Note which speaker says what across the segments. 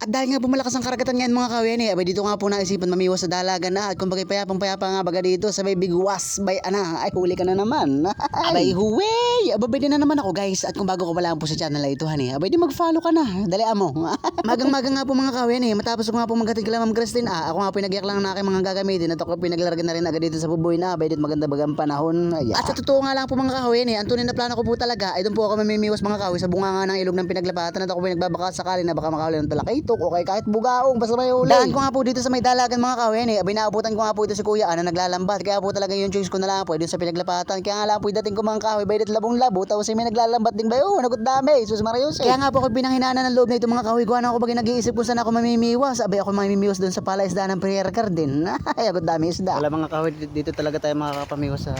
Speaker 1: At dahil nga po malakas ang karagatan ngayon mga kawen abay dito nga po naisipan mamiwas sa dalagan na at kumbaga payapang-payapa nga baga dito sabay bigwas bay ana ay huli ka na naman. Abay huwey, abay din na naman ako guys at kung bago ko pala po sa channel na ito hani, abay di mag-follow ka na, dali mo. Magang-magang nga po mga kawen matapos ko nga po maghatid kay Ma'am Christine ako nga pinagyak lang na aking mga gagamitin at ako pinaglarga na rin agad dito sa buboy na abay dito maganda bagang panahon. At sa totoo nga lang po mga kawen ang tunay na plano ko po talaga ay doon po ako mamimiwas mga kawen sa bunganga ng ilog ng pinaglapatan at ako pinagbabaka sakali na baka makahuli ng talakay o kay kahit bugaong basta may huli. Daan ko nga po dito sa may dalagan mga kawen abay naabutan ko nga po ito si kuya na naglalambat kaya po talaga yung choice ko na lang po doon sa pinaglapatan kaya nga lang po dating ko mga kahoy bay dit labong-labo tapos may naglalambat din ba yun nagot dami sus Marius kaya nga po ako pinanghinaan ng loob na ito mga kahoy gawa na ako bagay nag-iisip kung saan ako mamimiwas abay ako mamimiwas doon sa palaisdaan ng Prayer Garden ay agot dami isda. Wala mga kahoy dito talaga tayo makakapamiwas sa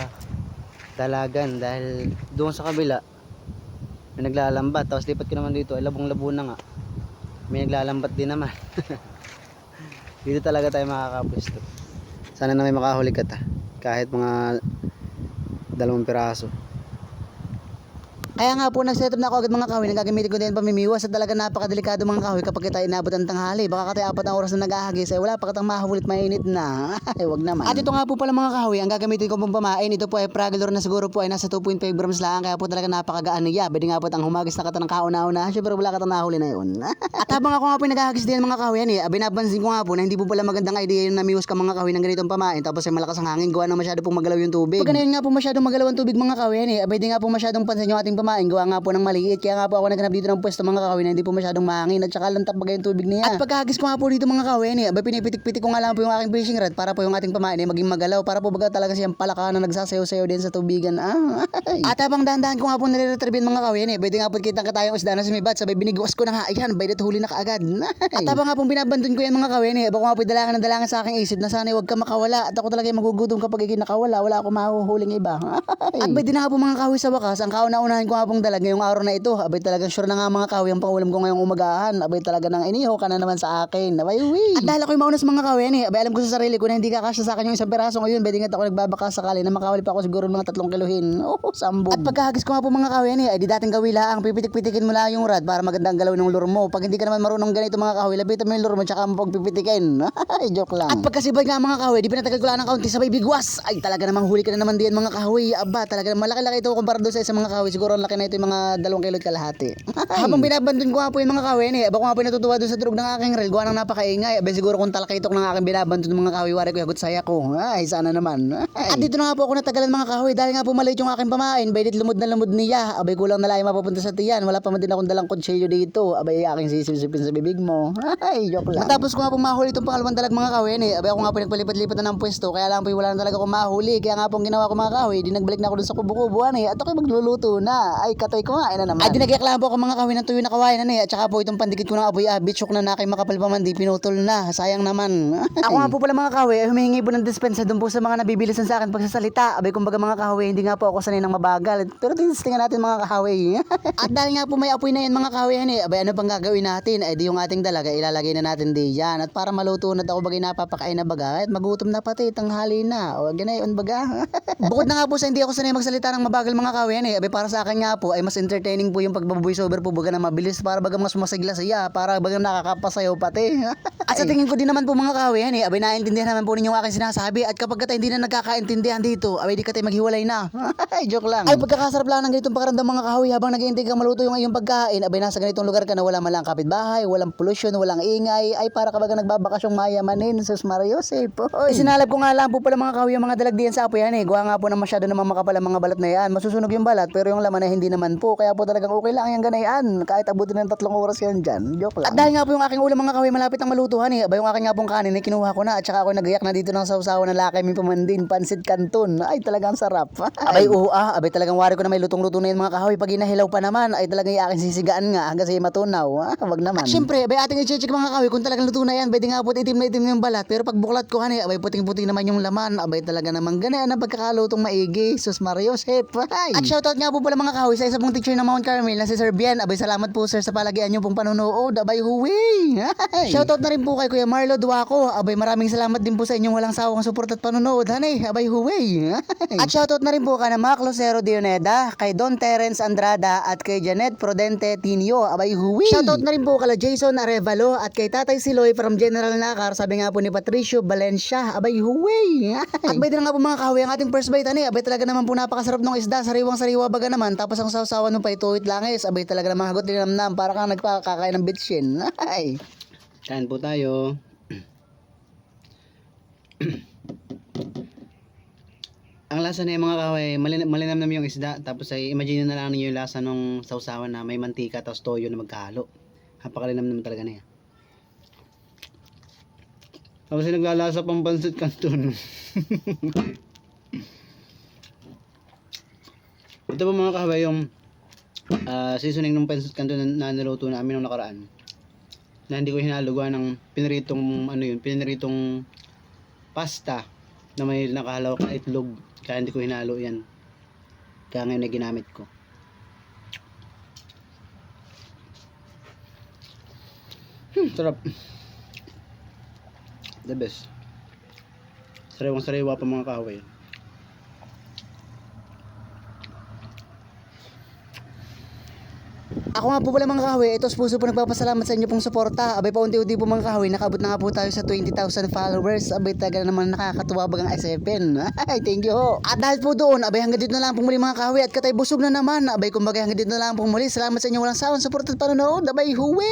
Speaker 1: dalagan dahil doon sa kabila may naglalambat tapos lipat ko naman dito ay labong-labo na nga may naglalambat din naman. Dito talaga tayo makakapwesto. Sana na may makahuli ka ta kahit mga 2 piraso. Kaya nga po nag-setup na ako agad mga kahoy na gagamitin ko din pamimiwas at talaga napakadelikado mga kahoy kapag kita inabot ang tanghali baka katay 4 na oras na naghahagis ay wala pa katang mahulit mainit na ay wag naman. At ito nga po pala mga kahoy ang gagamitin ko pong pamain ito po ay Pragalor na siguro po ay nasa 2.5 grams lang kaya po talaga napakagaan niya pwede nga po ang humagis na katang kauna-una syempre wala katang nahuli na yun. At habang ako nga po naghahagis din mga kahoy abay napansin ko nga po na hindi po pala magandang idea yung namiwas ka mga kahoy ng ganitong pamain tapos ay malakas ang hangin gawa na masyado pong magalaw yung tubig. Pag ganyan nga po masyadong magalaw ang tubig mga kahoy abay di nga po masyadong pansin yung ating pamain gawa nga po ng maliit kaya nga po ako naghanap dito ng pwesto mga kahoy na hindi po masyadong mahangin at saka lantap bagay yung tubig niya. At pagkahagis ko nga po dito mga kahoy abay pinipitik-pitik ko nga lang po yung aking fishing rod para po yung ating pamain ay maging magalaw para po baga talaga siyang palaka na nagsasayaw-sayaw din sa tubigan. At habang dahan-dahan ko nga po nare-retrieve mga kahoy pwede nga po kitang katayang isda na sumibat sabay binigwas ko na nga ayan bay huli na kaagad. At habang nga po binabandon ko yan mga kahoy abay ko nga po dalangan sa aking isip na sana wag ka makawala at ako talaga magugutom kapag nakawala wala ako mahuhuling iba. At bay din nga po mga kahoy sa wakas ang kauna-unahan ko nga pong dala ngayong araw na ito abay talagang sure na nga mga kahoy ang pangulam ko ngayong umagahan abay talaga nang iniho ka na naman sa akin abay uwi. At dahil ako'y mauna sa mga kahoy abay alam ko sa sarili ko na hindi kakasya sa akin yung isang peraso ngayon pwede nga ako nagbabaka sakali na makahuli pa ako siguro mga 3 kiluhin sambog. At pagkahagis ko nga po mga kahoy ay di dating gawila ang pipitik-pitikin mo lang yung rod para maganda ang galaw ng lure mo pag hindi ka naman marunong ganito mga kahoy labitan mo yung lure mo tsaka mo pagpipitikin. Joke lang. At pagkasibad nga mga kahoy di pinatagal ko lang ng kaunti sabay bigwas ay talaga namang huli ka na naman diyan mga kahoy aba talaga malaki-laki ito kumpara doon sa isang mga kahoy siguro ang laki na ito yung mga 2 kilo kalahati. Habang binabandon ko nga po yung mga kahoy aba ko nga po natutuwa doon sa durog ng aking reel gawa ng napakaingay abay siguro kung talakaitok ng aking binabandon mga kahoy wari ko yagot saya ko ay sana naman. At dito na nga po ako natagalan mga kahoy dahil nga po maliit yung aking pamain bayit lumod na lumod niya abay kulang na lang mapupunta sa tiyan wala pa man din akong dalang kutsilyo dito abay aking sisipsipin sa bibig mo ay joke lang. Matapos ko nga po mahuli itong pangalawang dalag mga kahoy abay ako nga po nagpalipat-lipat na ng pwesto kaya lang po wala na talaga akong mahuli kaya nga po ang ginawa ko mga kahoy di nagbalik na ako dun sa kubo-kubo at ako'y magluluto na ay katoy ko nga na naman. Ay dinagyak lang po ako mga kahoy ng tuyo na kawain at saka po itong pandikit ko ng apoy bitsok na nakay makapal pa man di pinutol na sayang naman. Ako nga po pala mga kahoy humihingi po ng dispensa doon po sa mga nabibilisan sa akin pagsasalita abay kumbaga mga kahoy hindi nga po ako sanay ng mabagal pero tinistingan natin mga kahoy. At dahil nga po may apoy na yan mga kahoy abay ano pang gagawin natin ay di yung ating dalaga ilalagay na natin di yan at para maluto na ako bagay napapakain na baga at magutom na pati tanghali na o ganayon baga. Bukod na nga po sa hindi ako sanay magsalita ng mabagal mga kahoy abay para sa akin nga po ay mas entertaining po yung pagbaboy over po baga na mabilis para baga mas masigla siya para baga nakakapasayaw pati. At sa tingin ko din naman po mga kahoy abay naintindihan naman po ninyo ang aking sinasabi at kapag katay hindi na nagkakaintindihan dito abay di katay maghiwalay na. Joke lang. Ay pagkakasarap lang ng ganitong pakaramdam mga kahoy habang nag-iintay kang maluto yung iyong pagkain abay nasa ganitong lugar ka na wala malang kapitbahay walang pollution walang ingay ay para kabaga nagbabakasyong mayamanin sus Mariosep. Isinalab ko nga lang po pala mga kahoy ang mga dalag diyan sa apoy gawa nga po na masyado naman makapal ang mga balat na yan masusunog yung balat pero yung laman ay hindi naman po kaya po talagang okay lang yung ganayan kahit abutin ng 3 oras yan dyan joke lang. At dahil nga po yung aking ulam mga kahoy malapit ang malutuhan abay yung aking nga pong kanin ay kinuha ko na at saka ako nagayak na dito ng sausawan ng lakay may pamandin pansit kanton ay talagang sarap. Abay abay talagang wari ko na may lutong-luto na yan mga kahoy pag inahilaw pa naman ay talagang yung aking sisigaan nga hanggang sa matunaw wag naman. At syempre abay ating i-check mga kahoy kung talagang luto na yan pwede nga po itim na itim yung balat pero pag buklat ko abay puting-puting naman yung laman abay talaga naman ganayan ang pagkakalutong maigi sus Mariosep. At shoutout nga po pala mga kahoy sa isa pong teacher ng Mount Carmel na si Sir Bian. Abay salamat po sir sa palagian niyo pong panonood. Abay huwi. Shoutout na rin po kay Kuya Marlo Duaco. Abay maraming salamat din po sa inyong walang sawang suporta at panonood. Hanay, abay huwi. At shoutout na rin po kay Mac Lucero Dioneda, kay Don Terence Andrada at kay Janet Prodente Tinio. Abay huwi. Shoutout na rin po kay Jason Arevalo at kay Tatay Siloy from General Nakar. Sabi nga po ni Patricio Valencia. Abay huwi. At bay din nga po mga kahoy ang ating first bite. Abay talaga naman po napakasarap ng isda. Sariwang-sariwa baga naman. Tapos ang sausawan mo pa ituit langis. Abay talaga naman hagot din namnam. Para kang nagpakakain ng bitchin. Ay.
Speaker 2: Kain po tayo. Ang lasa na yung mga kahoy, malinamnam yung isda. Tapos ay imagine na lang ninyo yung lasa ng sausawan na may mantika tapos toyo na magkahalo. Napakalinamnam talaga na yan. Tapos ay naglalasa pang pansit canton. Ito po mga kahoy yung seasoning ng pansit canton na niluto namin nung nakaraan. Na hindi ko hinalugaw ng piniritong pasta na may nakahalawak na itlog. Kaya hindi ko hinalo yan. Kaya ngayon na ginamit ko. Sarap. The best. Sariwang-sariwa pa mga kahoy.
Speaker 1: Ako nga po pala mga kahoy, ito puso po nagpapasalamat sa inyo pong suporta. Abay paunti-unti po mga kahoy, nakabot na nga po tayo sa 20,000 followers. Abay talaga naman nakakatuwa bagang SFN. Ay, thank you ho. At dahil po doon, abay hanggang dito na lang po muli mga kahoy at katay busog na naman. Abay kumbaga hanggang dito na lang po muli. Salamat sa inyo walang sawang suporta at panonood. Abay huwi!